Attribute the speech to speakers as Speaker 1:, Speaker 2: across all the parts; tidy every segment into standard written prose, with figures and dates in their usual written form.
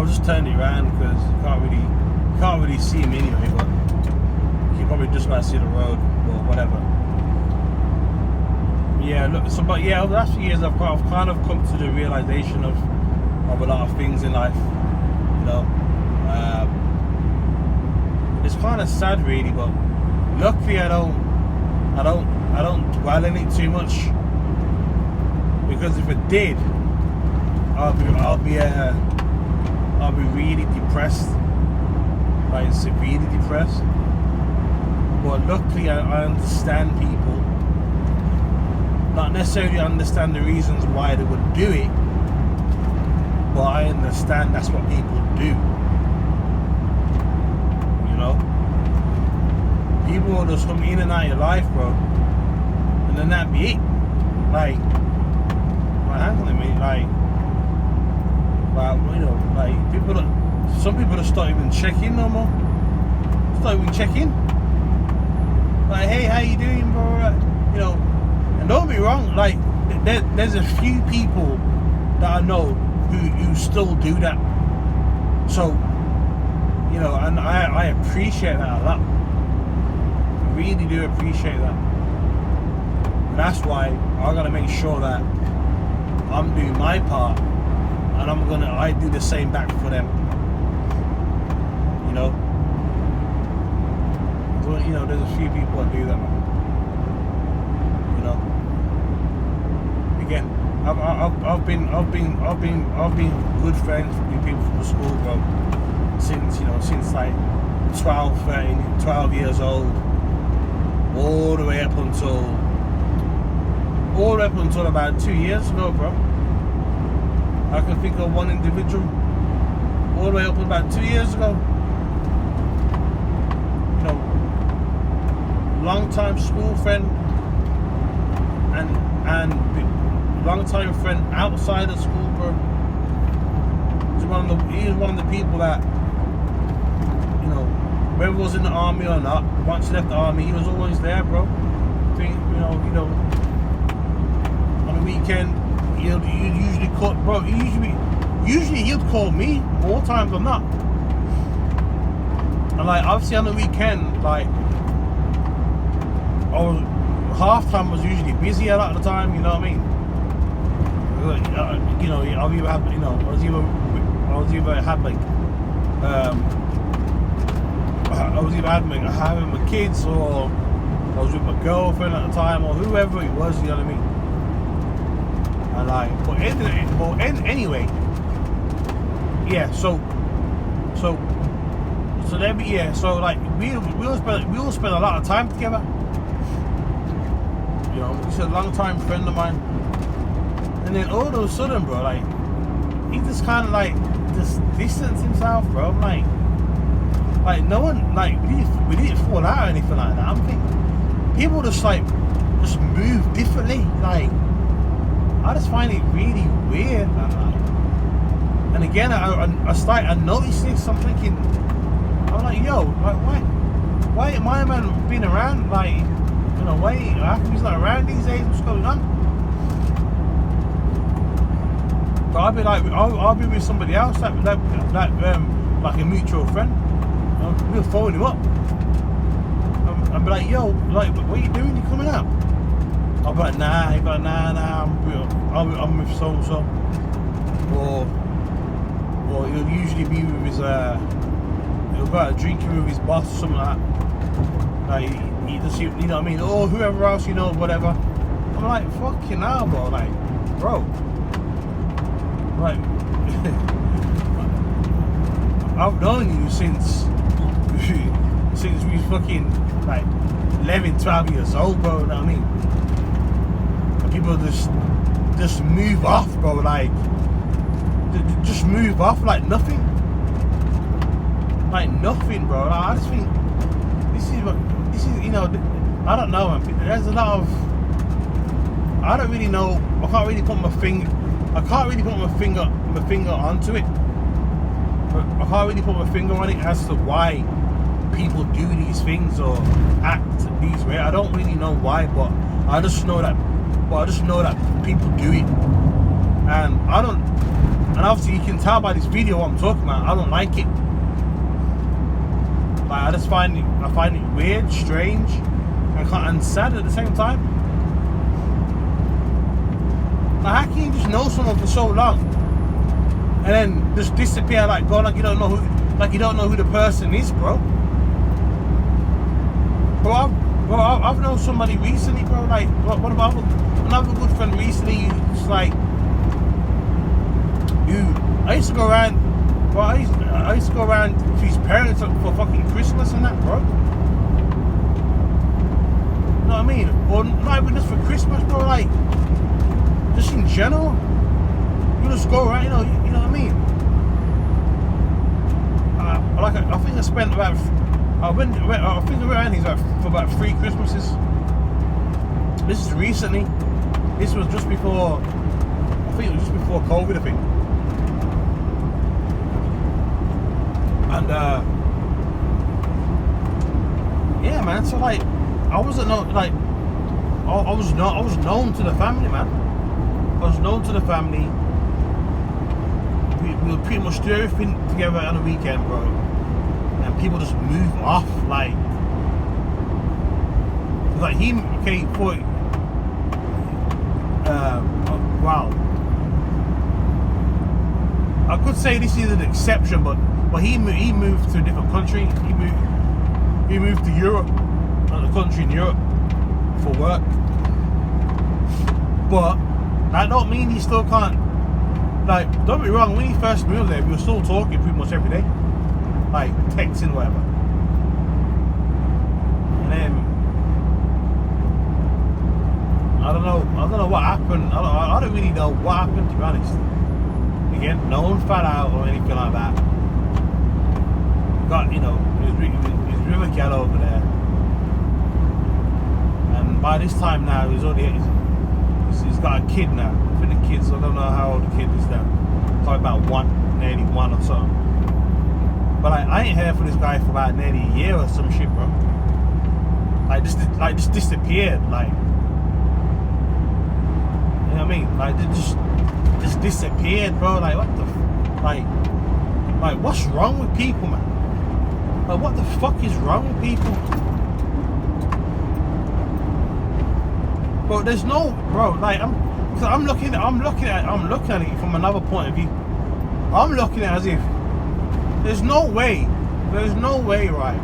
Speaker 1: I'll just turn it around because you can't really see him anyway, but you probably just about see the road or whatever. Yeah, look. So, but yeah, over the last few years, I've kind of come to the realization of a lot of things in life. You know, it's kind of sad, really, but luckily I don't dwell in it too much, because if it did, I'll be really depressed, like severely depressed. But luckily I understand people, not necessarily understand the reasons why they would do it, but I understand that's what people do. You know, people will just come in and out of your life, bro, and then that be it. Like hang on a minute, you know, like some people just don't even check in no more. Just don't even check in. Like, hey, how you doing, bro? You know, and don't be wrong, like there's a few people that I know who still do that. So, you know, and I appreciate that a lot. I really do appreciate that. And that's why I gotta make sure that I'm doing my part, and I do the same back for them. You know, well, you know, there's a few people that do that, man. You know, again, I've been good friends with people from school, bro, since like 12 years old, all the way up until about 2 years ago, bro. I can think of one individual all the way up about 2 years ago. You know, long-time school friend and long-time friend outside of school, bro. He was one of the people that, you know, whether he was in the army or not, once he left the army, he was always there, bro. You know, on the weekend, he'd usually call, bro. Usually he'd call me more times than not. And like, obviously on the weekend, like, half time was usually busy a lot of the time. You know what I mean? You know, I was either having my kids, or I was with my girlfriend at the time, or whoever it was. You know what I mean? And like, anyway, yeah. So then, yeah. So like, we all spend a lot of time together. You know, he's a long time friend of mine. And then all of a sudden, bro, like, he just kind of like just distanced himself, bro. Like no one, like, we didn't fall out or anything like that. I'm thinking people just move differently. Like, I just find it really weird, man. Like, and again, I noticed this. I'm thinking, I'm like, yo, like, why ain't my man been around? Like, you know, why he's not around these days? What's going on? So I'll be with somebody else, like a mutual friend. We'll phone him up. I'll be like, yo, like, what are you doing? You coming out? I'll be like, nah. He'll be like, nah. I'm with so and so. Or he'll usually be with his he'll go out drinking with his boss or something like that. Like, he just, you know what I mean? Or whoever else, you know, whatever. I'm like, fucking hell, bro. Like, bro. Like, I've known you since we fucking like 11, 12 years old, bro. You know what I mean? And people just move off, bro. Like, just move off like nothing. Like nothing, bro. Like, I just think this is, you know, I don't know, man. There's a lot of, I don't really know. I can't really put my finger onto it. But I can't really put my finger on it as to why people do these things or act these way. I don't really know why, but I just know that people do it, and I obviously you can tell by this video what I'm talking about. I don't like it. Like, I find it weird, strange, and sad at the same time. Like, how can you just know someone for so long and then just disappear, like go like you don't know who the person is, bro? I've known somebody recently, bro. Like, one of another good friend recently, who's like, I used to go around. Bro, I used to go around to his parents for fucking Christmas and that, bro. You know what I mean? Or not even just for Christmas, bro. Like, just in general, you just go around. You know what I mean? I think I spent about. I think I went around these for about 3 Christmases. This is recently. This was just before. I think it was just before COVID. I think. And yeah, man. So like, I wasn't like, I was known to the family, man. I was known to the family. We would pretty much do everything together on the weekend, bro. And people just move off, like him. Okay, wow. I could say this is an exception, but he moved to a different country. He moved to Europe, another country in Europe, for work. But that don't mean he still can't. Like, don't be wrong. When he first moved there, we were still talking pretty much every day, like texting, whatever. And then I don't know what happened. I don't really know what happened, to be honest. Again, no one fell out or anything like that. Got, his river gal over there, and by this time now he's got a kid now. I think the kids, I don't know how old the kid is now. Probably about nearly one or something. But I ain't heard from this guy for about nearly a year or some shit, bro. Just disappeared, like, you know what I mean? Like, they just disappeared, bro. Like, what the, like, what's wrong with people, man? Like, what the fuck is wrong with people? Bro, there's no, bro. Like, I'm looking at it from another point of view. I'm looking at it as if there's no way, right?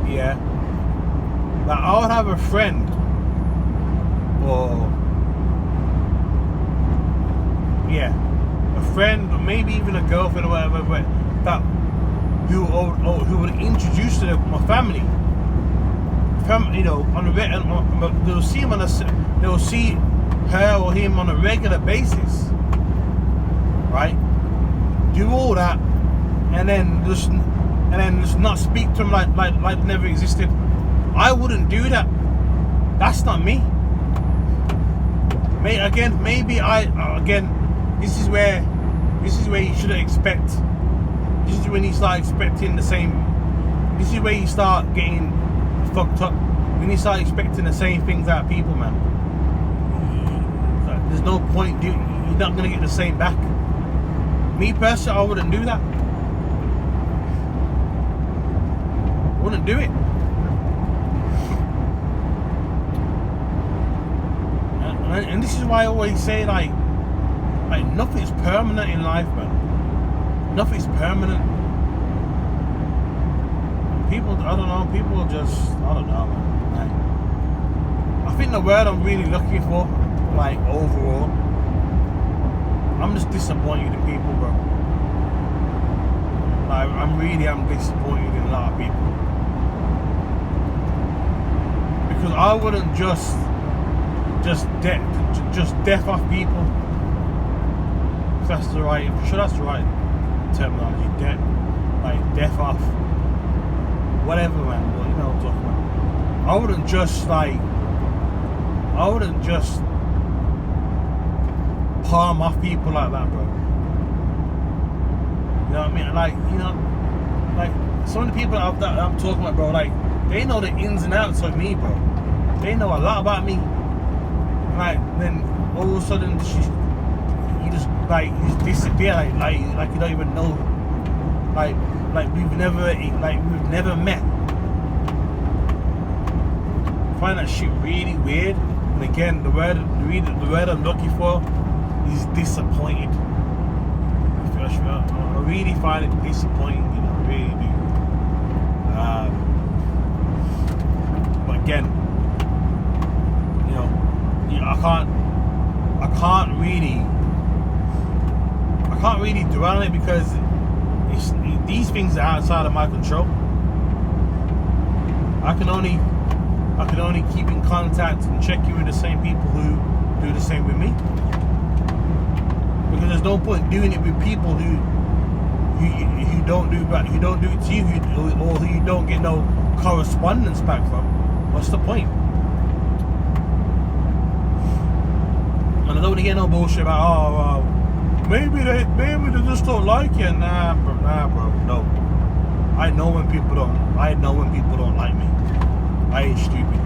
Speaker 1: Yeah, that I would have a friend, or yeah, a friend, or maybe even a girlfriend or whatever, that who would introduce to my family, you know, they'll see him they'll see her or him on a regular basis, right? Do all that, and then just not speak to him like never existed. I wouldn't do that. That's not me. This is where you shouldn't expect. This is when you start expecting the same. This is where you start getting fucked up. When you start expecting the same things out of people, man. There's no point. You're not gonna get the same back. Me personally, I wouldn't do that. Wouldn't do it. And this is why I always say, like nothing's permanent in life, man. Nothing's permanent. People, I don't know, man. Like, I think the word I'm really looking for, like, overall, I'm just disappointed in people, bro. Like, I'm disappointed in a lot of people. Because I wouldn't just death off people. If that's the right, I'm sure that's the right terminology. Death off. Whatever, man. Well, you know what I'm talking about. I wouldn't just palm off people like that, bro. You know what I mean? Like, you know, like some of the people that I'm talking about, bro, like, they know the ins and outs of me, bro. They know a lot about me. Like, then all of a sudden you just disappear, like you don't even know, like we've never met. I find that shit really weird. And again, the word I'm looking for is disappointed. I really find it disappointing, you know, I really do. But again, you know, I can't really dwell on it because these things are outside of my control. I can only keep in contact and check in with the same people who do the same with me. Because there's no point doing it with people who don't do it to you, or who you don't get no correspondence back from. What's the point? And I don't want to get no bullshit about maybe they just don't like you. Nah, bro, no. I know when people don't like me. I ain't stupid.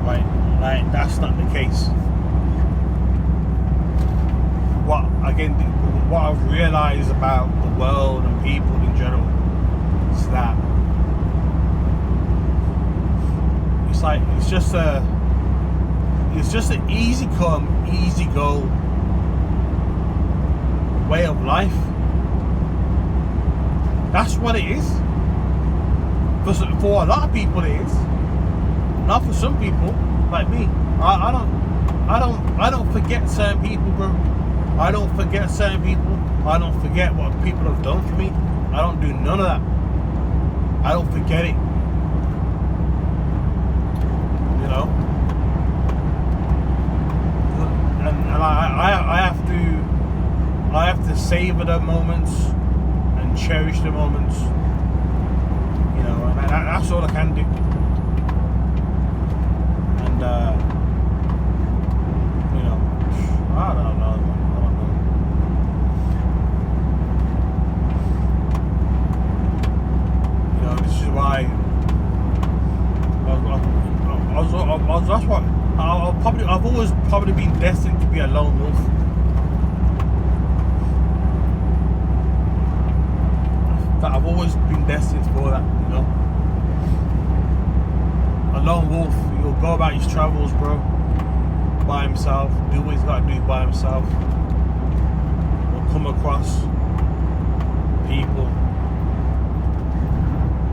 Speaker 1: Right? Like, that's not the case. What I've realized about the world and people in general is that it's just an easy come, easy go way of life. That's what it is. For a lot of people it is. Not for some people like me. I don't forget certain people, bro. I don't forget certain people. I don't forget what people have done for me. I don't do none of that. I don't forget it. You know? And I have to savor the moments and cherish the moments. You know, and that's all I can do. And you know, I don't know. You know, this is why that's what I've always probably been destined to be a lone wolf. I've always been destined for that, you know. A lone wolf, he'll go about his travels, bro, by himself, do what he's got to do by himself. He'll come across people,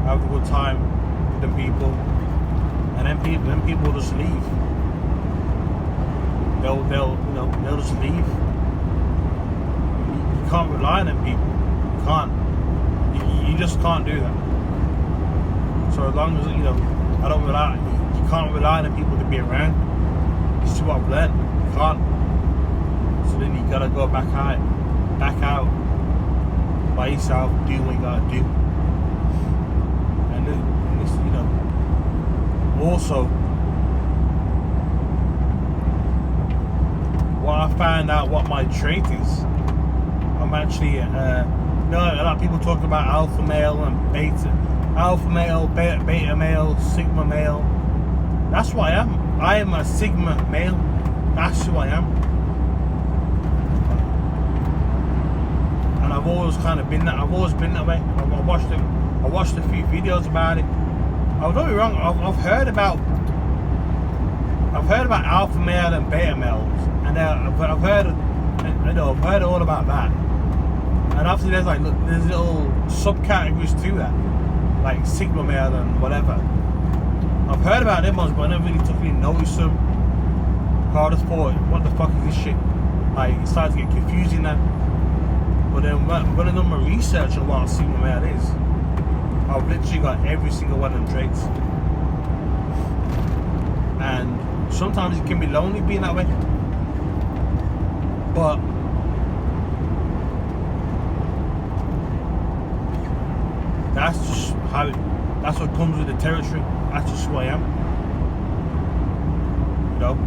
Speaker 1: have a good time with the people, and then people just leave. They'll just leave. You can't rely on them people. You can't. You just can't do that. So as long as, you know, you can't rely on people to be around. This is what I've learned. You can't. So then you gotta go back out by yourself, do what you gotta do. And it's, you know, also what I found out what my trait is, I'm actually you know, a lot of people talk about alpha male and beta male, sigma male. That's who I am. I am a sigma male. That's who I am. And I've always kind of been that. I've always been that way. I watched a few videos about it. Don't get me wrong. I've heard about alpha male and beta males, and I've heard all about that. And obviously there's little subcategories to that, like sigma male and whatever. I've heard about them ones, but I never really took any notice of them. I just thought, what the fuck is this shit? Like, it started to get confusing now. But then when I done my research on what a sigma male is, I've literally got every single one of them traits. And sometimes it can be lonely being that way. But that's just that's what comes with the territory. That's just who I am. You know?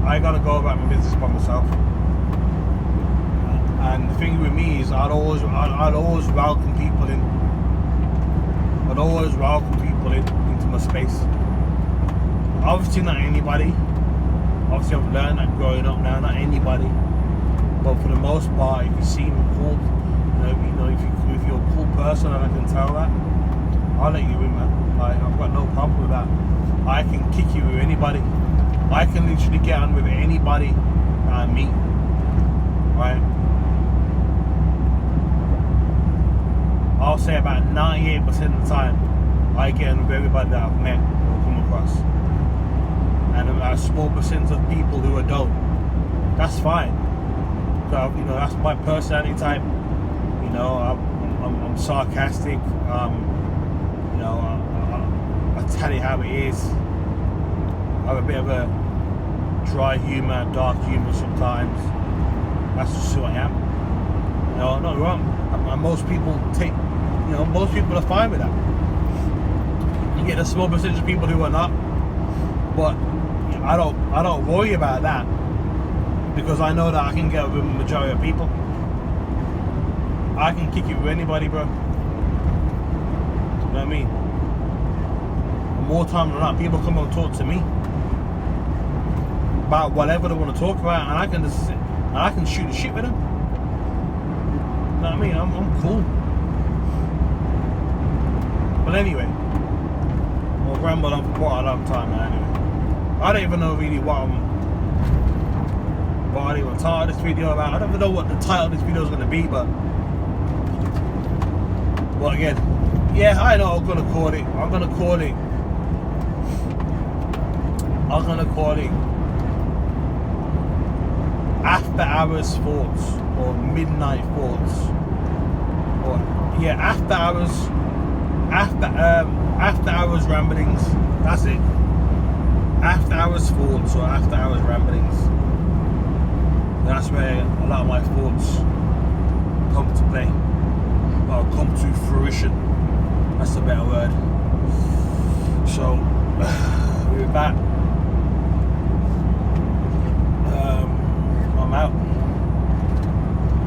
Speaker 1: I gotta go about my business by myself. And the thing with me is I'd always welcome people in. I'd always welcome people into my space. Obviously not anybody, Obviously, I've learned that growing up now. Not anybody, but for the most part, if you seem cool, if you're a cool person and I can tell that, I'll let you in, man. Like, I've got no problem with that. I can kick you with anybody. I can literally get on with anybody I meet, right? I'll say about 98% of the time, I get on with everybody that I've met or come across. And a small percent of people who I don't. That's fine. So, that's my personality type. I'm sarcastic. I tell you how it is. I have a bit of a dry humour, dark humour sometimes. That's just who I am. Not wrong. And most people most people are fine with that. You get a small percentage of people who are not, but I don't worry about that because I know that I can get with the majority of people. I can kick it with anybody, bro. You know what I mean? More time than not, people come and talk to me about whatever they want to talk about, and I can just sit and I can shoot the shit with them. You know what I mean? I'm cool. But anyway, I'll ramble on for quite a long time now. Anyway, I don't even know really what I even title this video about. I don't even know what the title of this video is going to be, but again, yeah, I know I'm gonna call it after hours thoughts or midnight thoughts, or after hours ramblings. That's it. After hours thoughts or after hours ramblings. That's where a lot of my thoughts come to play. Or come to fruition. That's a better word. So with that, I'm out.